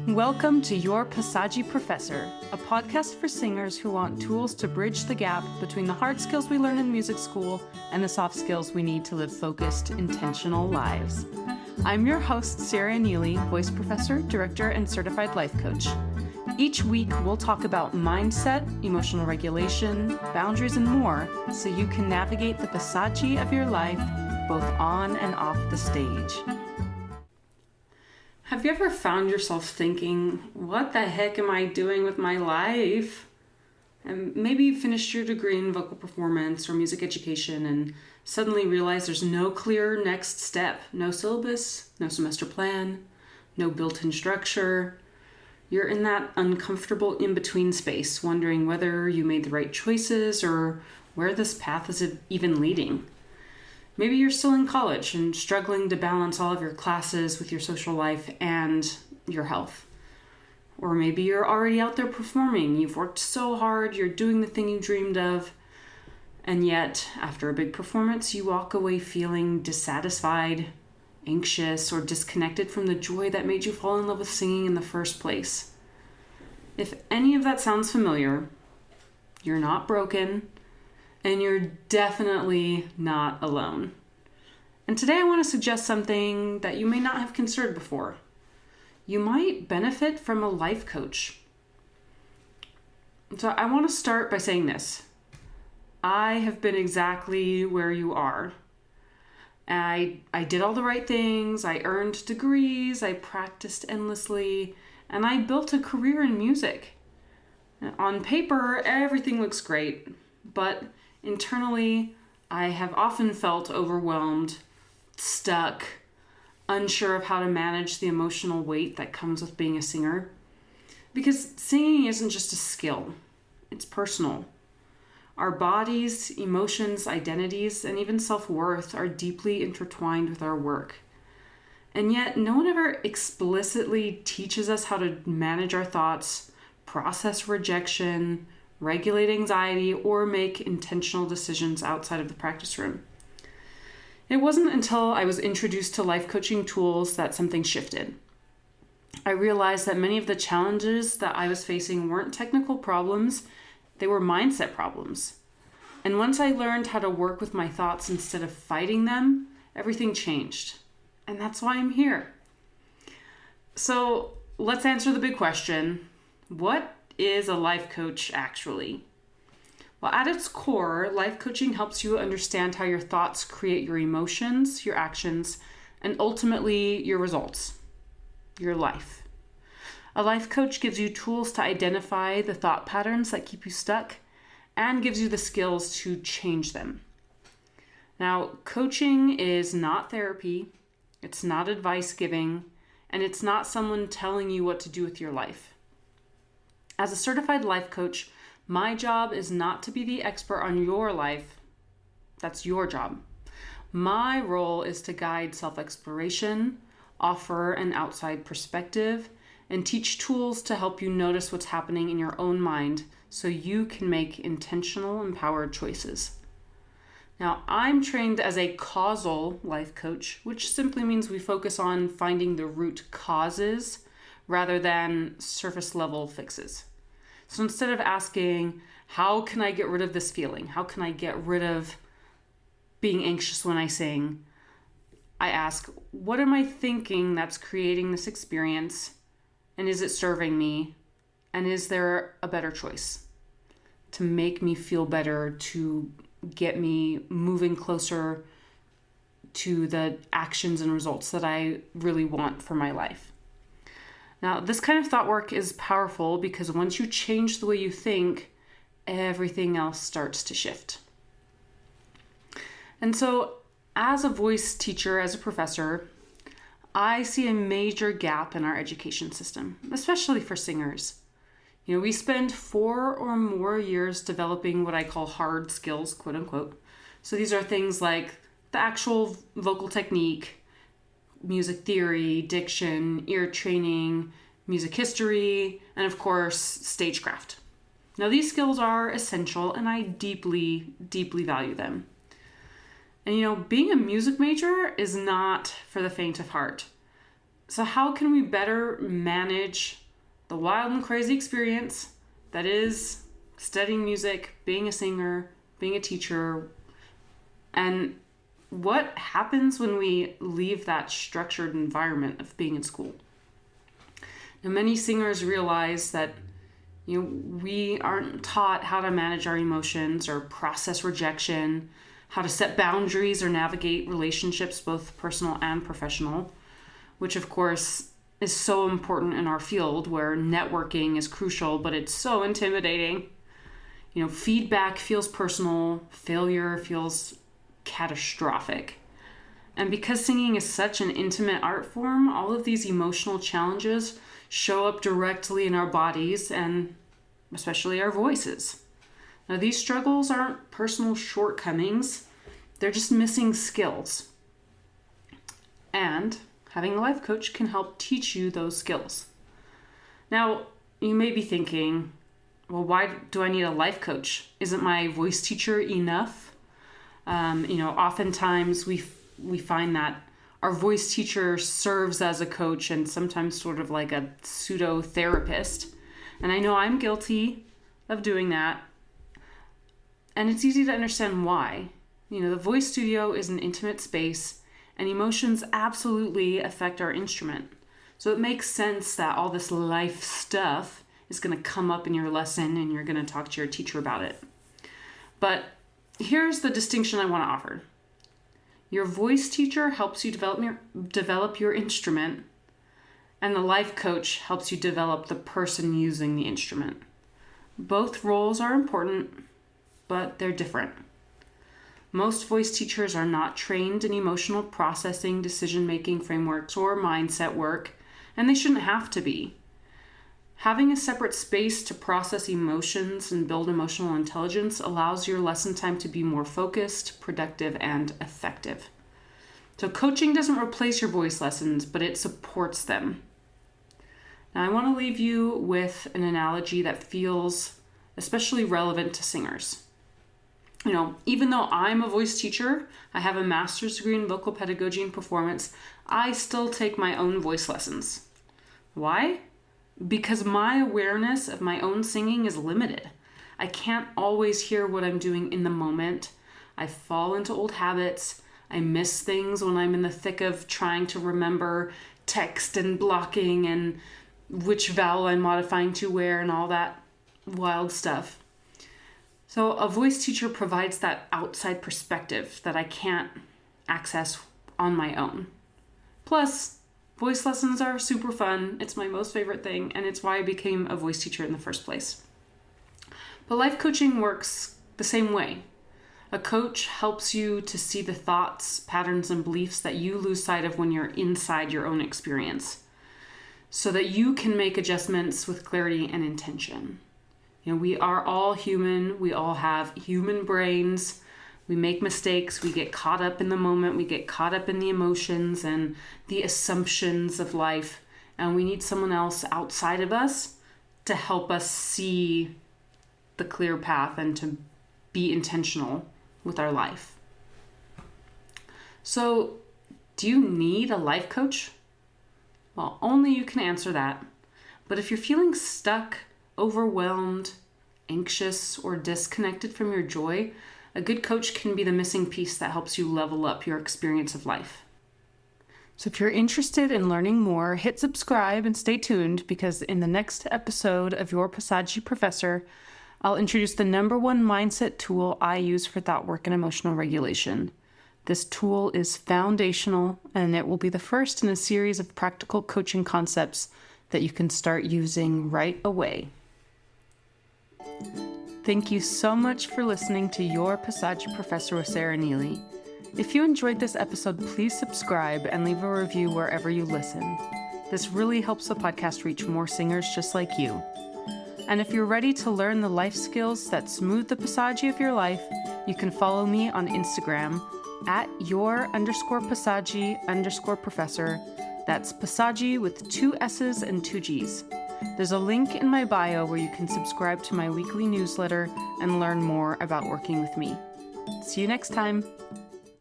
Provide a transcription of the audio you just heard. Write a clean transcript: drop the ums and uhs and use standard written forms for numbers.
Welcome to Your Passaggi Professor, a podcast for singers who want tools to bridge the gap between the hard skills we learn in music school and the soft skills we need to live focused, intentional lives. I'm your host, Sarah Neely, voice professor, director, and certified life coach. Each week, we'll talk about mindset, emotional regulation, boundaries, and more so you can navigate the passaggi of your life both on and off the stage. Have you ever found yourself thinking, what the heck am I doing with my life? And maybe you finished your degree in vocal performance or music education and suddenly realize there's no clear next step, no syllabus, no semester plan, no built-in structure. You're in that uncomfortable in-between space, wondering whether you made the right choices or where this path is even leading. Maybe you're still in college and struggling to balance all of your classes with your social life and your health. Or maybe you're already out there performing. You've worked so hard, you're doing the thing you dreamed of, and yet, after a big performance, you walk away feeling dissatisfied, anxious, or disconnected from the joy that made you fall in love with singing in the first place. If any of that sounds familiar, you're not broken, and you're definitely not alone. And today I want to suggest something that you may not have considered before. You might benefit from a life coach. So I want to start by saying this. I have been exactly where you are. I did all the right things, I earned degrees, I practiced endlessly, and I built a career in music. On paper, everything looks great, but internally, I have often felt overwhelmed, stuck, unsure of how to manage the emotional weight that comes with being a singer. Because singing isn't just a skill, it's personal. Our bodies, emotions, identities, and even self-worth are deeply intertwined with our work. And yet, no one ever explicitly teaches us how to manage our thoughts, process rejection, regulate anxiety, or make intentional decisions outside of the practice room. It wasn't until I was introduced to life coaching tools that something shifted. I realized that many of the challenges that I was facing weren't technical problems, they were mindset problems. And once I learned how to work with my thoughts instead of fighting them, everything changed. And that's why I'm here. So let's answer the big question. What is a life coach actually? Well, at its core, life coaching helps you understand how your thoughts create your emotions, your actions, and ultimately your results, your life. A life coach gives you tools to identify the thought patterns that keep you stuck and gives you the skills to change them. Now, coaching is not therapy, it's not advice giving, and it's not someone telling you what to do with your life. As a certified life coach, my job is not to be the expert on your life. That's your job. My role is to guide self-exploration, offer an outside perspective, and teach tools to help you notice what's happening in your own mind so you can make intentional, empowered choices. Now, I'm trained as a causal life coach, which simply means we focus on finding the root causes rather than surface level fixes. So instead of asking, how can I get rid of this feeling? How can I get rid of being anxious when I sing? I ask, what am I thinking that's creating this experience? And is it serving me? And is there a better choice to make me feel better, to get me moving closer to the actions and results that I really want for my life? Now, this kind of thought work is powerful because once you change the way you think, everything else starts to shift. And so, as a voice teacher, as a professor, I see a major gap in our education system, especially for singers. We spend 4 or more years developing what I call hard skills, quote unquote. So these are things like the actual vocal technique, music theory, diction, ear training, music history, and of course, stagecraft. Now, these skills are essential and I deeply, deeply value them. And being a music major is not for the faint of heart. So how can we better manage the wild and crazy experience that is studying music, being a singer, being a teacher, and what happens when we leave that structured environment of being in school? Now, many singers realize that we aren't taught how to manage our emotions or process rejection, how to set boundaries or navigate relationships, both personal and professional, which of course is so important in our field where networking is crucial, but it's so intimidating. Feedback feels personal, failure feels catastrophic. And because singing is such an intimate art form, all of these emotional challenges show up directly in our bodies and especially our voices. Now, these struggles aren't personal shortcomings, they're just missing skills. And having a life coach can help teach you those skills. Now, you may be thinking, well, why do I need a life coach? Isn't my voice teacher enough? Oftentimes we find that our voice teacher serves as a coach and sometimes sort of like a pseudo therapist. And I know I'm guilty of doing that. And it's easy to understand why. The voice studio is an intimate space and emotions absolutely affect our instrument. So it makes sense that all this life stuff is going to come up in your lesson and you're going to talk to your teacher about it. But here's the distinction I want to offer. Your voice teacher helps you develop your instrument, and the life coach helps you develop the person using the instrument. Both roles are important, but they're different. Most voice teachers are not trained in emotional processing, decision-making frameworks, or mindset work, and they shouldn't have to be. Having a separate space to process emotions and build emotional intelligence allows your lesson time to be more focused, productive, and effective. So coaching doesn't replace your voice lessons, but it supports them. Now, I want to leave you with an analogy that feels especially relevant to singers. Even though I'm a voice teacher, I have a master's degree in vocal pedagogy and performance, I still take my own voice lessons. Why? Because my awareness of my own singing is limited. I can't always hear what I'm doing in the moment. I fall into old habits. I miss things when I'm in the thick of trying to remember text and blocking and which vowel I'm modifying to where and all that wild stuff. So a voice teacher provides that outside perspective that I can't access on my own. Plus, voice lessons are super fun. It's my most favorite thing, and it's why I became a voice teacher in the first place. But life coaching works the same way. A coach helps you to see the thoughts, patterns, and beliefs that you lose sight of when you're inside your own experience, so that you can make adjustments with clarity and intention. We are all human. We all have human brains. We make mistakes. We get caught up in the moment. We get caught up in the emotions and the assumptions of life. And we need someone else outside of us to help us see the clear path and to be intentional with our life. So, do you need a life coach? Well, only you can answer that. But if you're feeling stuck, overwhelmed, anxious, or disconnected from your joy, a good coach can be the missing piece that helps you level up your experience of life. So if you're interested in learning more, hit subscribe and stay tuned, because in the next episode of Your Passaggi Professor, I'll introduce the number one mindset tool I use for thought work and emotional regulation. This tool is foundational, and it will be the first in a series of practical coaching concepts that you can start using right away. Thank you so much for listening to Your Passaggi Professor with Sarah Neely. If you enjoyed this episode, please subscribe and leave a review wherever you listen. This really helps the podcast reach more singers just like you. And if you're ready to learn the life skills that smooth the passaggi of your life, you can follow me on Instagram at your_passaggi_professor. That's Passaggi with 2 S's and 2 G's. There's a link in my bio where you can subscribe to my weekly newsletter and learn more about working with me. See you next time.